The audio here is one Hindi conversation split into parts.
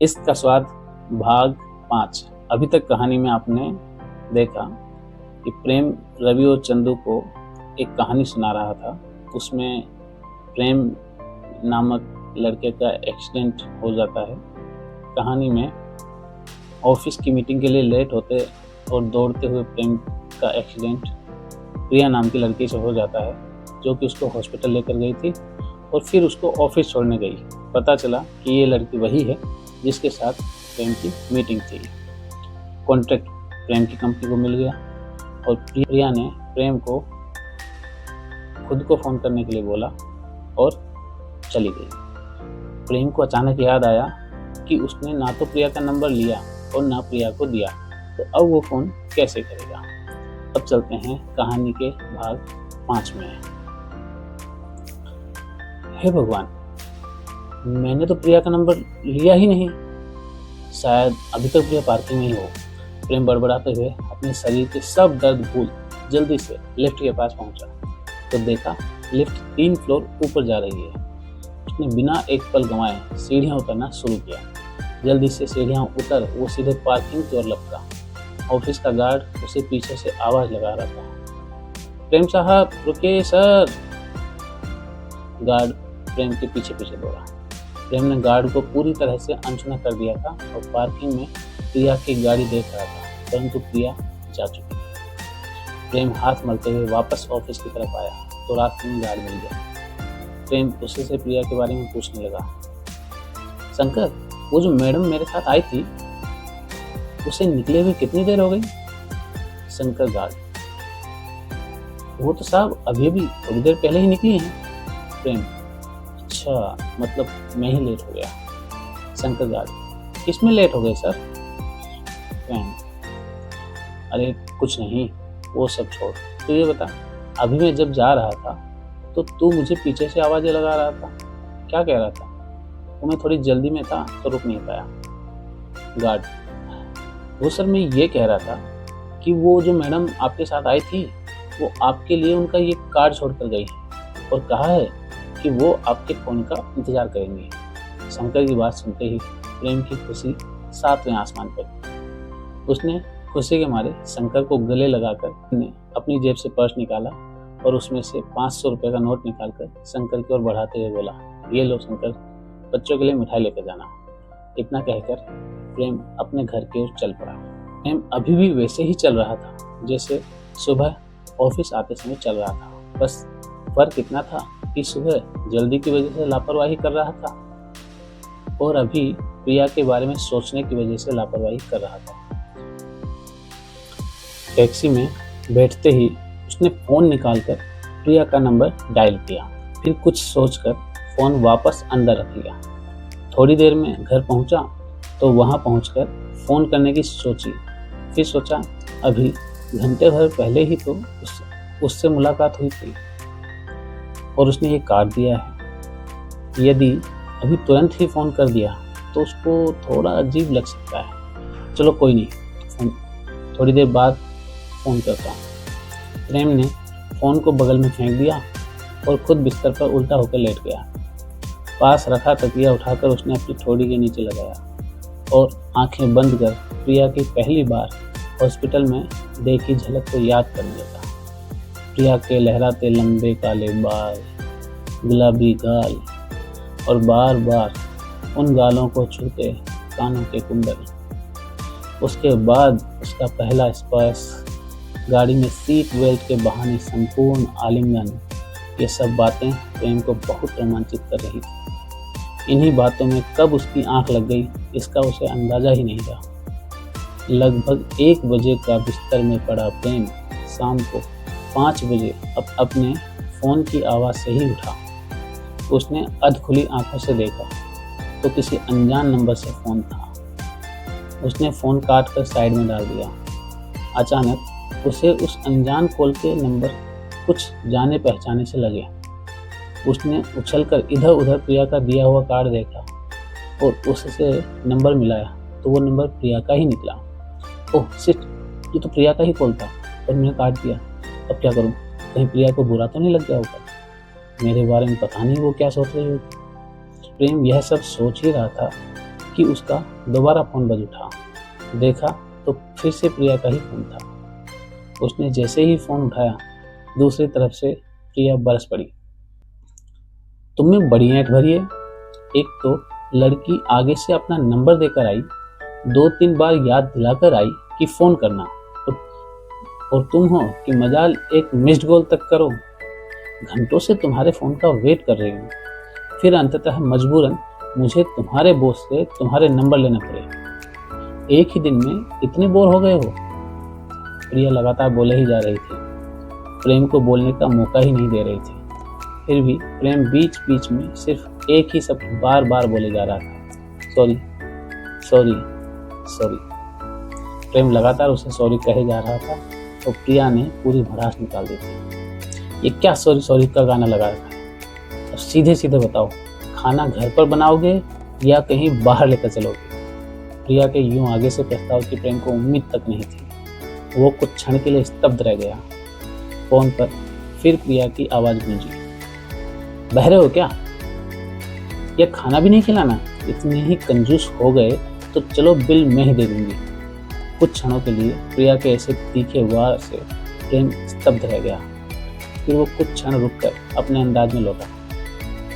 इश्क का स्वाद भाग 5। अभी तक कहानी में आपने देखा कि प्रेम रवि और चंदू को एक कहानी सुना रहा था। उसमें प्रेम नामक लड़के का एक्सीडेंट हो जाता है। कहानी में ऑफिस की मीटिंग के लिए लेट होते और दौड़ते हुए प्रेम का एक्सीडेंट प्रिया नाम की लड़की से हो जाता है, जो कि उसको हॉस्पिटल लेकर गई थी और फिर उसको ऑफिस छोड़ने गई। पता चला कि ये लड़की वही है जिसके साथ प्रेम की मीटिंग थी। कॉन्ट्रैक्ट प्रेम की कंपनी को मिल गया और प्रिया ने प्रेम को खुद को फ़ोन करने के लिए बोला और चली गई। प्रेम को अचानक याद आया कि उसने ना तो प्रिया का नंबर लिया और ना प्रिया को दिया, तो अब वो फ़ोन कैसे करेगा। अब चलते हैं कहानी के भाग 5 में। हे भगवान, मैंने तो प्रिया का नंबर लिया ही नहीं। शायद अभी तक प्रिया पार्किंग में ही हो। प्रेम बड़बड़ाते हुए अपने शरीर के सब दर्द भूल जल्दी से लिफ्ट के पास पहुंचा तो देखा लिफ्ट 3 फ्लोर ऊपर जा रही है। उसने बिना एक पल गंवाए सीढ़ियां उतरना शुरू किया। जल्दी से सीढ़ियां उतर वो सीधे पार्किंग की ओर लपका। ऑफिस का गार्ड उसे पीछे से आवाज लगा रहा था, प्रेम साहब रुकिए सर। गार्ड प्रेम के पीछे पीछे दौड़ा। प्रेम ने गार्ड को पूरी तरह से अनसुना कर दिया था और पार्किंग में प्रिया की गाड़ी देख रहा था, परंतु प्रिया जा चुकी थी। प्रेम हाथ मलते हुए वापस ऑफिस की तरफ आया तो रास्ते में गार्ड मिल गया। प्रेम उसी से प्रिया के बारे में पूछने लगा, शंकर, वो जो मैडम मेरे साथ आई थी उसे निकले हुए कितनी देर हो गई। शंकर गार्ड, वो तो साहब अभी अभी थोड़ी देर पहले ही निकली हैं। प्रेम, अच्छा, मतलब मैं ही लेट हो गया। शंकर गार्ड, किसमें लेट हो गए सर। प्रेम, अरे कुछ नहीं, वो सब छोड़, तो ये बता, अभी मैं जब जा रहा था तो तू मुझे पीछे से आवाज़ें लगा रहा था, क्या कह रहा था। तो मैं थोड़ी जल्दी में था तो रुक नहीं पाया। गार्ड, वो सर मैं ये कह रहा था कि वो जो मैडम आपके साथ आई थी वो आपके लिए उनका ये कार्ड छोड़कर गई है और कहा है कि वो आपके फ़ोन का इंतज़ार करेंगे। शंकर की बात सुनते ही प्रेम की खुशी 7वें आसमान पर। उसने खुशी के मारे शंकर को गले लगाकर अपनी जेब से पर्स निकाला और उसमें से 500 रुपये का नोट निकालकर शंकर की ओर बढ़ाते हुए बोला, ये लो शंकर, बच्चों के लिए मिठाई लेकर जाना। इतना कहकर प्रेम अपने घर की ओर चल पड़ा। प्रेम अभी भी वैसे ही चल रहा था जैसे सुबह ऑफिस आते समय चल रहा था, बस फर्क इतना था कि सुबह जल्दी की वजह से लापरवाही कर रहा था और अभी प्रिया के बारे में सोचने की वजह से लापरवाही कर रहा था। टैक्सी में बैठते ही उसने फ़ोन निकालकर प्रिया का नंबर डायल किया, फिर कुछ सोचकर फ़ोन वापस अंदर रख लिया। थोड़ी देर में घर पहुंचा तो वहां पहुंचकर फ़ोन करने की सोची, फिर सोचा अभी घंटे भर पहले ही तो उससे मुलाकात हुई थी और उसने ये कार्ड दिया है। यदि अभी तुरंत ही फ़ोन कर दिया तो उसको थोड़ा अजीब लग सकता है। चलो कोई नहीं, थोड़ी देर बाद फ़ोन करता हूँ। प्रेम ने फ़ोन को बगल में फेंक दिया और खुद बिस्तर पर उल्टा होकर लेट गया। पास रखा तकिया उठाकर उसने अपनी ठोड़ी के नीचे लगाया और आंखें बंद कर प्रिया की पहली बार हॉस्पिटल में देखी झलक को याद करने लगा। प्रिया के लहराते लंबे काले बाल, गुलाबी गाल और बार बार उन गालों को छूते कानों के कुंडल। उसके बाद उसका पहला स्पर्श, गाड़ी में सीट बेल्ट के बहाने संपूर्ण आलिंगन, ये सब बातें प्रेम को बहुत रोमांचित कर रही थी। इन्हीं बातों में कब उसकी आंख लग गई इसका उसे अंदाजा ही नहीं था। लगभग 1 बजे का बिस्तर में पड़ा प्रेम शाम को 5 बजे अपने फ़ोन की आवाज़ से ही उठा। उसने अध खुली आंखों से देखा तो किसी अनजान नंबर से फ़ोन था। उसने फ़ोन काट कर साइड में डाल दिया। अचानक उसे उस अनजान कॉल के नंबर कुछ जाने पहचाने से लगे। उसने उछलकर इधर उधर प्रिया का दिया हुआ कार्ड देखा और उससे नंबर मिलाया तो वो नंबर प्रिया का ही निकला। ओह शिट, ये तो प्रिया का ही कॉल था और मैंने काट दिया। अब क्या करूं, कहीं प्रिया को बुरा तो नहीं लग गया होगा, मेरे बारे में पता नहीं वो क्या सोच रही होगी। प्रेम यह सब सोच ही रहा था कि उसका दोबारा फ़ोन बज उठा। देखा तो फिर से प्रिया का ही फ़ोन था। उसने जैसे ही फ़ोन उठाया, दूसरी तरफ से प्रिया बरस पड़ी। तुम में बड़ी ऐंठ भरी है। एक तो लड़की आगे से अपना नंबर देकर आई, 2-3 बार याद दिलाकर आई कि फ़ोन करना, और तुम हो कि मजाल एक मिस्ड कॉल तक करो। घंटों से तुम्हारे फ़ोन का वेट कर रही हूँ, फिर अंततः मजबूरन मुझे तुम्हारे बॉस से तुम्हारे नंबर लेने पड़े। एक ही दिन में इतने बोर हो गए हो? प्रिया लगातार बोले ही जा रही थी, प्रेम को बोलने का मौका ही नहीं दे रही थी। फिर भी प्रेम बीच बीच में सिर्फ एक ही शब्द बार बार बोले जा रहा था, सॉरी सॉरी सॉरी। प्रेम लगातार उसे सॉरी कहे जा रहा था और प्रिया ने पूरी भड़ास निकाल दी थी। ये क्या सॉरी सॉरी का गाना लगा रखा है? अब सीधे सीधे बताओ, खाना घर पर बनाओगे या कहीं बाहर लेकर चलोगे? प्रिया के यूं आगे से प्रस्ताव की प्रेम को उम्मीद तक नहीं थी। वो कुछ क्षण के लिए स्तब्ध रह गया। फोन पर फिर प्रिया की आवाज़ गूंजी, बहरे हो क्या? या खाना भी नहीं खिलाना? इतने ही कंजूस हो गए तो चलो बिल मैं ही दे दूंगी। कुछ क्षणों के लिए प्रिया के ऐसे तीखे वार से प्रेम स्तब्ध रह गया। फिर वो कुछ क्षण रुककर अपने अंदाज में लौटा,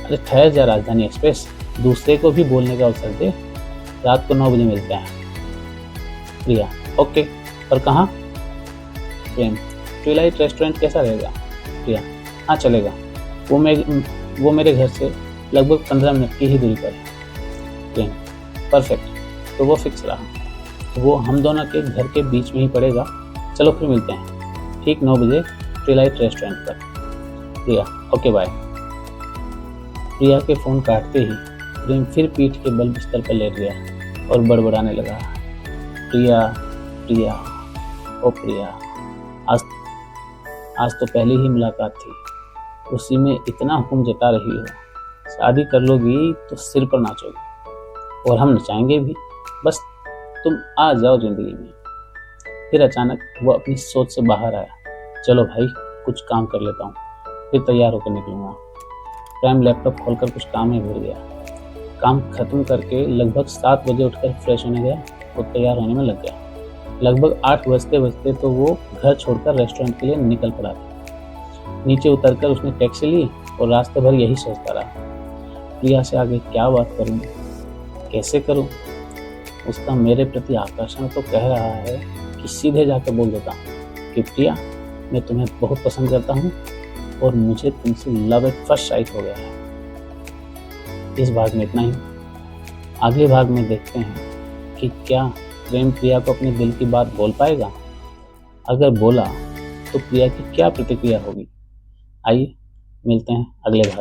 अरे ठहर जा राजधानी एक्सप्रेस, दूसरे को भी बोलने का अवसर दे। रात को 9 बजे मिलते हैं। प्रिया, ओके, पर कहाँ? प्रेम, ट्विलाइट रेस्टोरेंट कैसा रहेगा? प्रिया, हाँ चलेगा, वो मेरे घर से लगभग 15 मिनट की ही दूरी पर है। प्रेम, परफेक्ट, तो वो फिक्स रहा। वो हम दोनों के घर के बीच में ही पड़ेगा। चलो फिर मिलते हैं ठीक 9 बजे ट्विलाइट रेस्टोरेंट पर। प्रिया, ओके बाय। प्रिया के फ़ोन काटते ही प्रेम फिर पीठ के बल बिस्तर पर लेट गया और बड़बड़ाने लगा, प्रिया प्रिया ओ प्रिया, आज तो पहली ही मुलाकात थी, उसी में इतना हुक्म जता रही हो। शादी कर लोगी तो सिर पर नाचोगी और हम नचाएंगे भी, बस तुम आ जाओ जिंदगी में। फिर अचानक वो अपनी सोच से बाहर आया, चलो भाई कुछ काम कर लेता हूँ, फिर तैयार होकर निकलूंगा। प्रेम लैपटॉप खोलकर कुछ काम में भूल गया। काम खत्म करके लगभग 7 बजे उठकर फ्रेश होने गया और तैयार होने में लग गया। लगभग 8 बजते बजते तो वो घर छोड़कर रेस्टोरेंट के लिए निकल पड़ा था। नीचे उतरकर उसने टैक्सी ली और रास्ते भर यही सोचता रहा, प्रिया से आगे क्या बात करूं, कैसे करूं। उसका मेरे प्रति आकर्षण तो कह रहा है कि सीधे जाकर बोल देता हूं कि प्रिया, मैं तुम्हें बहुत पसंद करता हूं और मुझे तुमसे लव एट फर्स्ट साइट हो गया है। इस भाग में इतना ही। अगले भाग में देखते हैं कि क्या प्रेम प्रिया को अपने दिल की बात बोल पाएगा। अगर बोला तो प्रिया की क्या प्रतिक्रिया होगी। आइए मिलते हैं अगले भाग में।